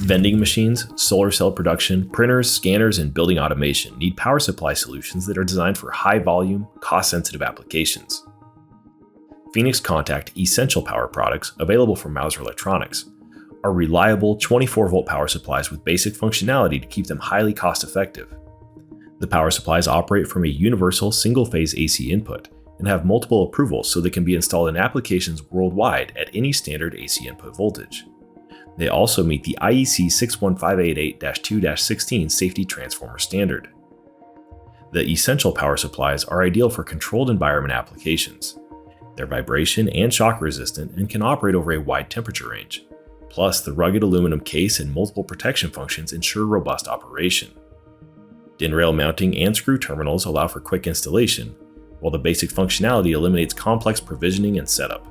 Vending machines, solar cell production, printers, scanners, and building automation need power supply solutions that are designed for high-volume, cost-sensitive applications. Phoenix Contact Essential Power products, available from Mouser Electronics, are reliable 24-volt power supplies with basic functionality to keep them highly cost-effective. The power supplies operate from a universal single-phase AC input and have multiple approvals so they can be installed in applications worldwide at any standard AC input voltage. They also meet the IEC 61588-2-16 safety transformer standard. The essential power supplies are ideal for controlled environment applications. They're vibration and shock resistant and can operate over a wide temperature range. Plus, the rugged aluminum case and multiple protection functions ensure robust operation. DIN rail mounting and screw terminals allow for quick installation, while the basic functionality eliminates complex provisioning and setup.